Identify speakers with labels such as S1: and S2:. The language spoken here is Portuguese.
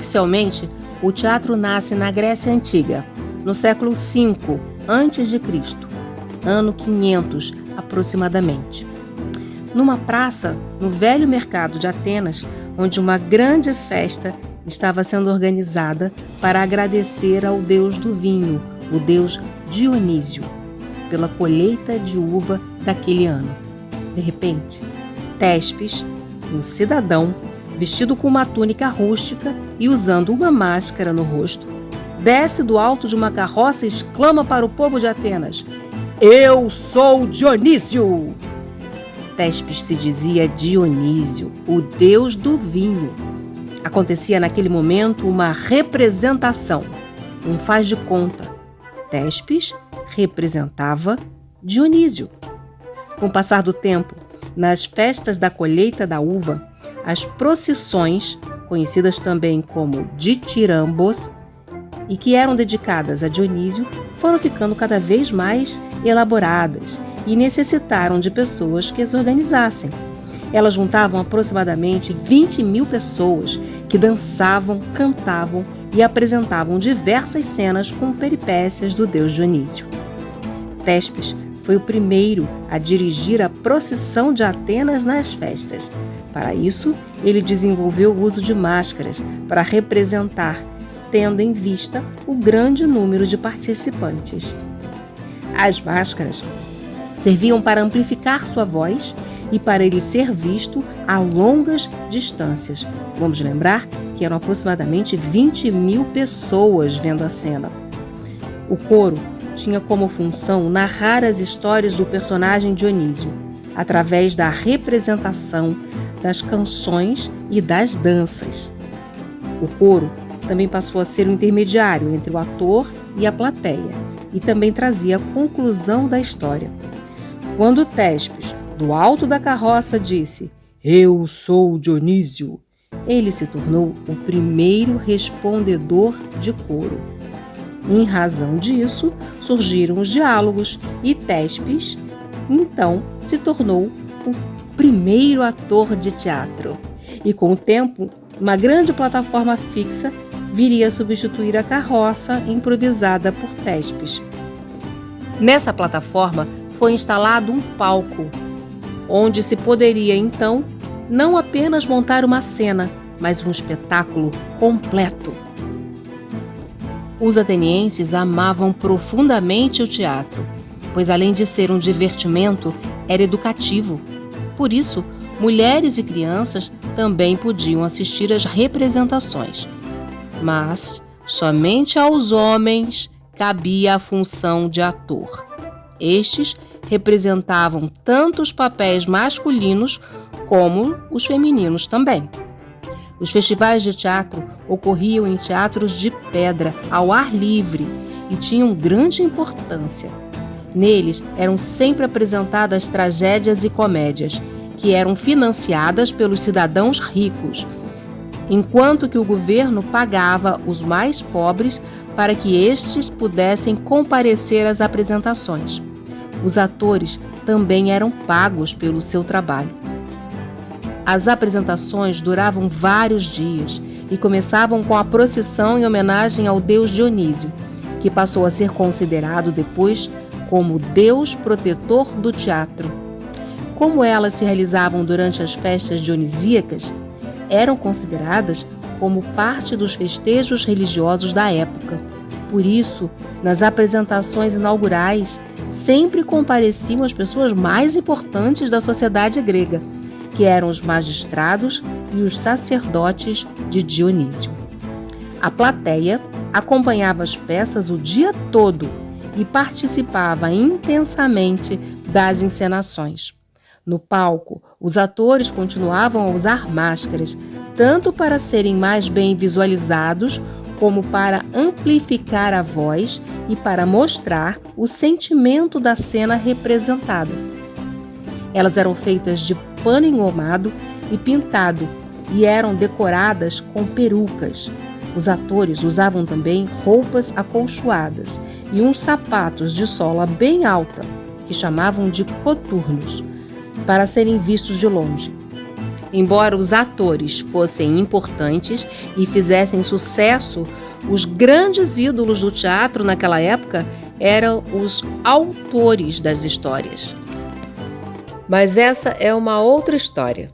S1: Oficialmente, o teatro nasce na Grécia Antiga, no século V a.C., ano 500 aproximadamente. Numa praça no velho mercado de Atenas, onde uma grande festa estava sendo organizada para agradecer ao deus do vinho, o deus Dionísio, pela colheita de uva daquele ano. De repente, Téspis, um cidadão, vestido com uma túnica rústica e usando uma máscara no rosto, desce do alto de uma carroça e exclama para o povo de Atenas: "Eu sou Dionísio!" Téspis se dizia Dionísio, o deus do vinho. Acontecia naquele momento uma representação, um faz de conta. Téspis representava Dionísio. Com o passar do tempo, nas festas da colheita da uva, as procissões, conhecidas também como ditirambos, e que eram dedicadas a Dionísio, foram ficando cada vez mais elaboradas e necessitaram de pessoas que as organizassem. Elas juntavam aproximadamente 20.000 pessoas que dançavam, cantavam e apresentavam diversas cenas com peripécias do deus Dionísio. Téspis foi o primeiro a dirigir a procissão de Atenas nas festas. Para isso, ele desenvolveu o uso de máscaras para representar, tendo em vista o grande número de participantes. As máscaras serviam para amplificar sua voz e para ele ser visto a longas distâncias. Vamos lembrar que eram aproximadamente 20.000 pessoas vendo a cena. O coro tinha como função narrar as histórias do personagem Dionísio, através da representação das canções e das danças. O coro também passou a ser o intermediário entre o ator e a plateia, e também trazia a conclusão da história. Quando Téspis, do alto da carroça, disse: "Eu sou Dionísio", ele se tornou o primeiro respondedor de coro. Em razão disso, surgiram os diálogos e Téspis, então, se tornou o primeiro ator de teatro. E com o tempo, uma grande plataforma fixa viria a substituir a carroça improvisada por Téspis. Nessa plataforma foi instalado um palco, onde se poderia, então, não apenas montar uma cena, mas um espetáculo completo. Os atenienses amavam profundamente o teatro, pois além de ser um divertimento, era educativo. Por isso, mulheres e crianças também podiam assistir às representações. Mas somente aos homens cabia a função de ator. Estes representavam tanto os papéis masculinos como os femininos também. Os festivais de teatro ocorriam em teatros de pedra, ao ar livre, e tinham grande importância. Neles eram sempre apresentadas tragédias e comédias, que eram financiadas pelos cidadãos ricos, enquanto que o governo pagava os mais pobres para que estes pudessem comparecer às apresentações. Os atores também eram pagos pelo seu trabalho. As apresentações duravam vários dias e começavam com a procissão em homenagem ao deus Dionísio, que passou a ser considerado depois como o deus protetor do teatro. Como elas se realizavam durante as festas dionisíacas, eram consideradas como parte dos festejos religiosos da época. Por isso, nas apresentações inaugurais, sempre compareciam as pessoas mais importantes da sociedade grega, que eram os magistrados e os sacerdotes de Dionísio. A plateia acompanhava as peças o dia todo e participava intensamente das encenações. No palco, os atores continuavam a usar máscaras, tanto para serem mais bem visualizados, como para amplificar a voz e para mostrar o sentimento da cena representada. Elas eram feitas de pano engomado e pintado e eram decoradas com perucas. Os atores usavam também roupas acolchoadas e uns sapatos de sola bem alta, que chamavam de coturnos, para serem vistos de longe. Embora os atores fossem importantes e fizessem sucesso, os grandes ídolos do teatro naquela época eram os autores das histórias. Mas essa é uma outra história.